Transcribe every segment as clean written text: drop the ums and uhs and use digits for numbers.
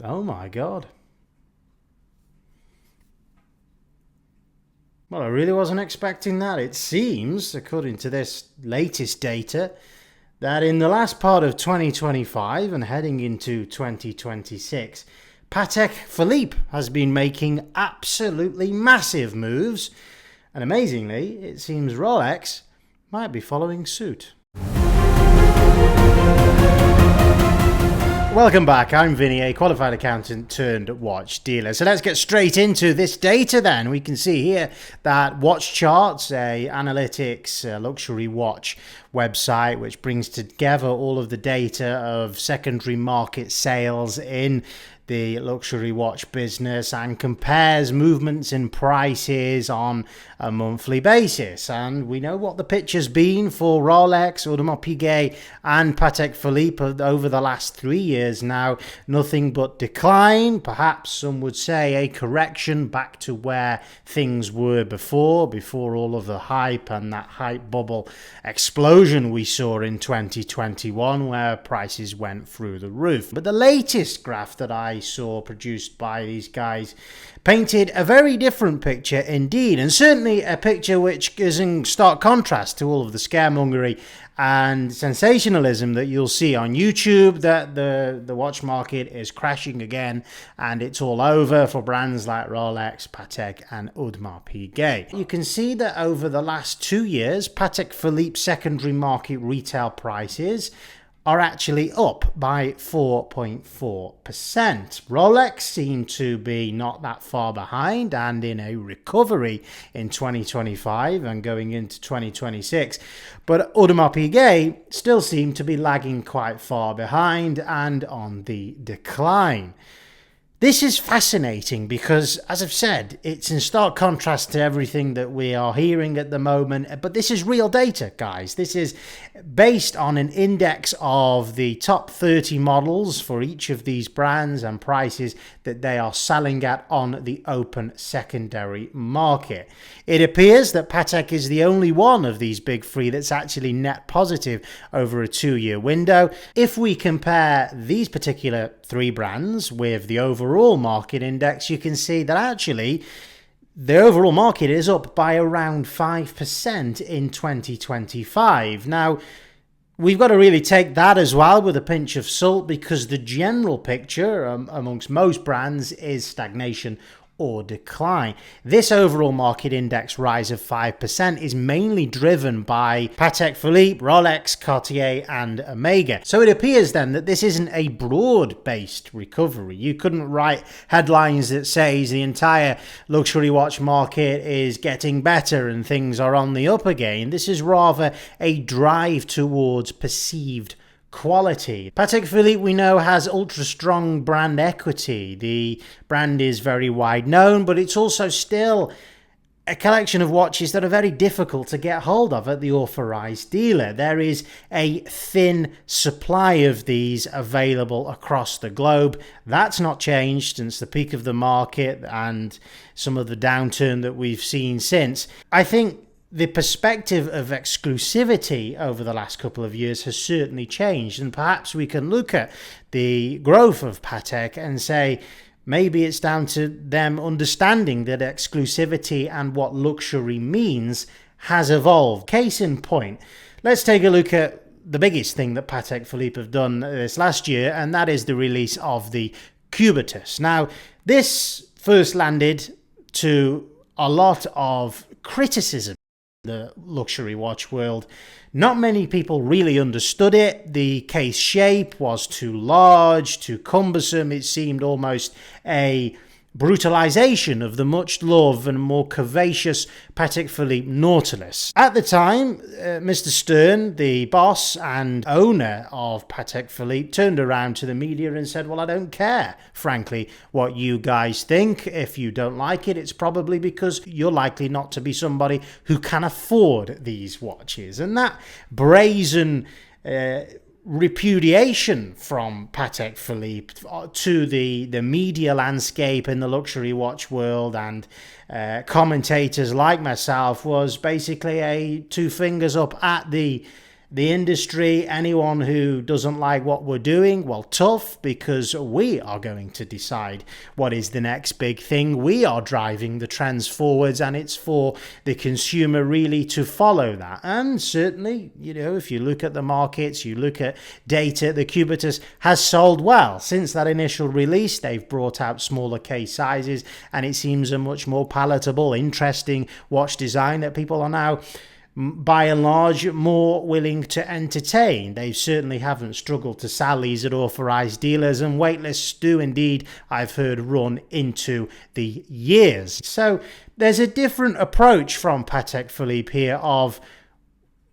Oh my God. Well, I really wasn't expecting that. It seems, according to this latest data, that in the last part of 2025 and heading into 2026, Patek Philippe has been making absolutely massive moves. And amazingly, it seems Rolex might be following suit. Welcome back, I'm Vinny, a qualified accountant turned watch dealer. So let's get straight into this data then. We can see here that Watch Charts, a analytics luxury watch website which brings together all of the data of secondary market sales in the luxury watch business and compares movements in prices on a monthly basis. And we know what the picture's been for Rolex, Audemars Piguet and Patek Philippe over the last 3 years now. Nothing but decline, perhaps some would say a correction back to where things were before all of the hype and that hype bubble explosion we saw in 2021 where prices went through the roof. But the latest graph that I saw produced by these guys painted a very different picture indeed, and certainly a picture which is in stark contrast to all of the scaremongery and sensationalism that you'll see on YouTube, that the watch market is crashing again and it's all over for brands like Rolex, Patek and Audemars Piguet. You can see that over the last 2 years, Patek Philippe secondary market retail prices are actually up by 4.4%. Rolex seem to be not that far behind and in a recovery in 2025 and going into 2026. But Audemars Piguet still seem to be lagging quite far behind and on the decline. This is fascinating because, as I've said, it's in stark contrast to everything that we are hearing at the moment. But this is real data, guys. This is based on an index of the top 30 models for each of these brands and prices that they are selling at on the open secondary market. It appears that Patek is the only one of these big three that's actually net positive over a 2-year window. If we compare these particular 3 brands with the overall market index, you can see that actually the overall market is up by around 5% in 2025. Now, we've got to really take that as well with a pinch of salt because the general picture amongst most brands is stagnation or decline. This overall market index rise of 5% is mainly driven by Patek Philippe, Rolex, Cartier and Omega. So it appears then that this isn't a broad-based recovery. You couldn't write headlines that says the entire luxury watch market is getting better and things are on the up again. This is rather a drive towards perceived quality. Patek Philippe, we know, has ultra strong brand equity. The brand is very wide known, but it's also still a collection of watches that are very difficult to get hold of at the authorized dealer. There is a thin supply of these available across the globe. That's not changed since the peak of the market and some of the downturn that we've seen since. I think the perspective of exclusivity over the last couple of years has certainly changed, and perhaps we can look at the growth of Patek and say maybe it's down to them understanding that exclusivity and what luxury means has evolved. Case in point, let's take a look at the biggest thing that Patek Philippe have done this last year, and that is the release of the Cubitus. Now, this first landed to a lot of criticism the luxury watch world. Not many people really understood it. The case shape was too large, too cumbersome. It seemed almost a brutalization of the much loved and more curvaceous Patek Philippe Nautilus. At the time, Mr. Stern, the boss and owner of Patek Philippe, turned around to the media and said, well, I don't care, frankly, what you guys think. If you don't like it, it's probably because you're likely not to be somebody who can afford these watches. And that brazen repudiation from Patek Philippe to the media landscape in the luxury watch world and commentators like myself was basically a 2 fingers up at the the industry. Anyone who doesn't like what we're doing, well, tough, because we are going to decide what is the next big thing. We are driving the trends forwards, and it's for the consumer really to follow that. And certainly, if you look at the markets, you look at data, the Cubitus has sold well. Since that initial release, they've brought out smaller case sizes, and it seems a much more palatable, interesting watch design that people are now, by and large, more willing to entertain. They certainly haven't struggled to sell these at authorized dealers, and waitlists do indeed, I've heard, run into the years. So there's a different approach from Patek Philippe here of,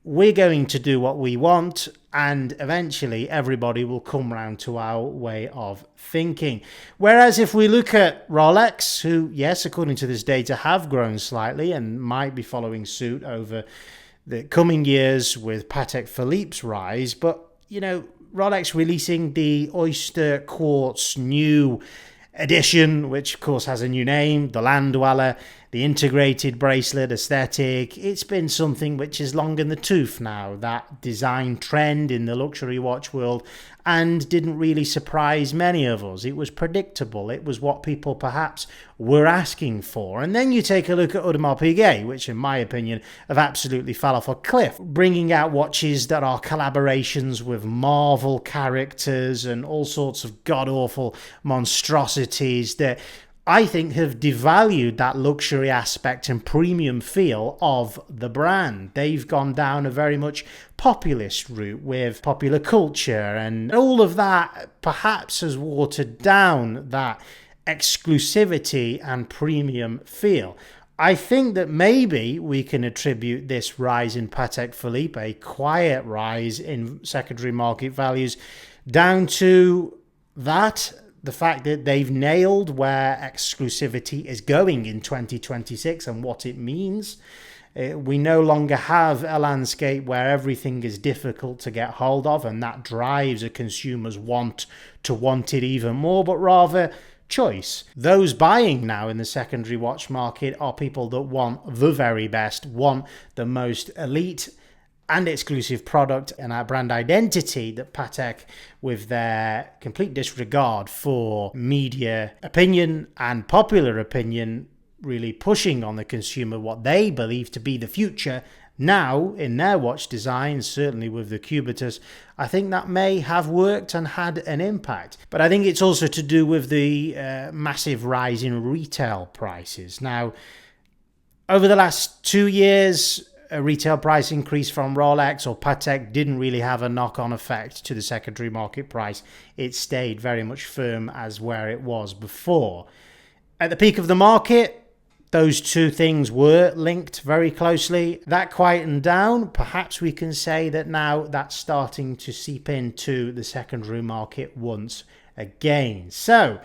we're going to do what we want, and eventually everybody will come round to our way of thinking. Whereas if we look at Rolex, who, yes, according to this data, have grown slightly and might be following suit over the coming years with Patek Philippe's rise, but, Rolex releasing the Oyster Quartz new edition, which of course has a new name, the Land Dweller, the integrated bracelet aesthetic. It's been something which is long in the tooth now, that design trend in the luxury watch world, and didn't really surprise many of us. It was predictable. It was what people perhaps were asking for. And then you take a look at Audemars Piguet, which in my opinion have absolutely fell off a cliff, bringing out watches that are collaborations with Marvel characters and all sorts of god-awful monstrosities that I think have devalued that luxury aspect and premium feel of the brand. They've gone down a very much populist route with popular culture, and all of that perhaps has watered down that exclusivity and premium feel. I think that maybe we can attribute this rise in Patek Philippe, a quiet rise in secondary market values, down to that, the fact that they've nailed where exclusivity is going in 2026 and what it means. We no longer have a landscape where everything is difficult to get hold of, and that drives a consumer's want to want it even more, but rather choice. Those buying now in the secondary watch market are people that want the very best, want the most elite and exclusive product, and our brand identity that Patek, with their complete disregard for media opinion and popular opinion, really pushing on the consumer what they believe to be the future now in their watch designs, certainly with the Cubitus. I think that may have worked and had an impact. But I think it's also to do with the massive rise in retail prices. Now, over the last 2 years, a retail price increase from Rolex or Patek didn't really have a knock-on effect to the secondary market price. It stayed very much firm as where it was before. At the peak of the market, those two things were linked very closely. That quietened down. Perhaps we can say that now that's starting to seep into the secondary market once again. So,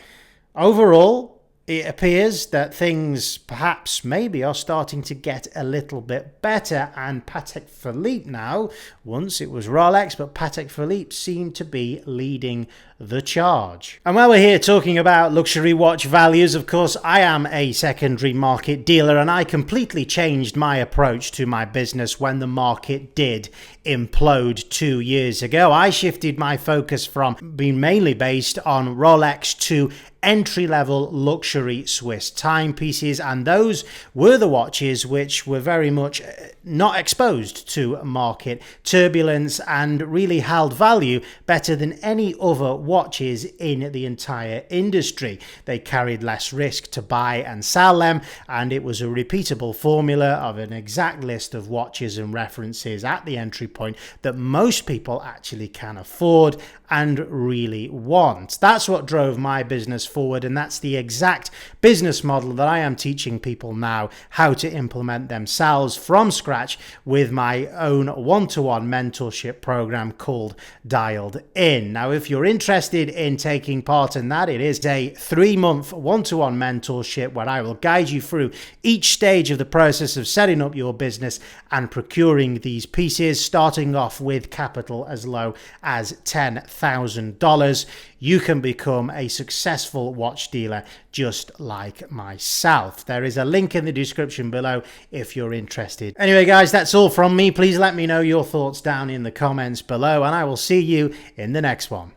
overall, it appears that things perhaps maybe are starting to get a little bit better, and Patek Philippe now, once it was Rolex, but Patek Philippe seemed to be leading the charge. And while we're here talking about luxury watch values, of course, I am a secondary market dealer, and I completely changed my approach to my business when the market did implode 2 years ago. I shifted my focus from being mainly based on Rolex to entry-level luxury Swiss timepieces, and those were the watches which were very much not exposed to market turbulence and really held value better than any other watches in the entire industry. They carried less risk to buy and sell them, and it was a repeatable formula of an exact list of watches and references at the entry point that most people actually can afford and really want. That's what drove my business forward, and that's the exact business model that I am teaching people now how to implement themselves from scratch with my own one-to-one mentorship program called Dialed In. Now, if you're interested in taking part in that, it is a 3-month one-to-one mentorship where I will guide you through each stage of the process of setting up your business and procuring these pieces, starting off with capital as low as $10,000. you can become a successful watch dealer just like myself. There is a link in the description below if you're interested. Anyway, guys, that's all from me. Please let me know your thoughts down in the comments below, and I will see you in the next one.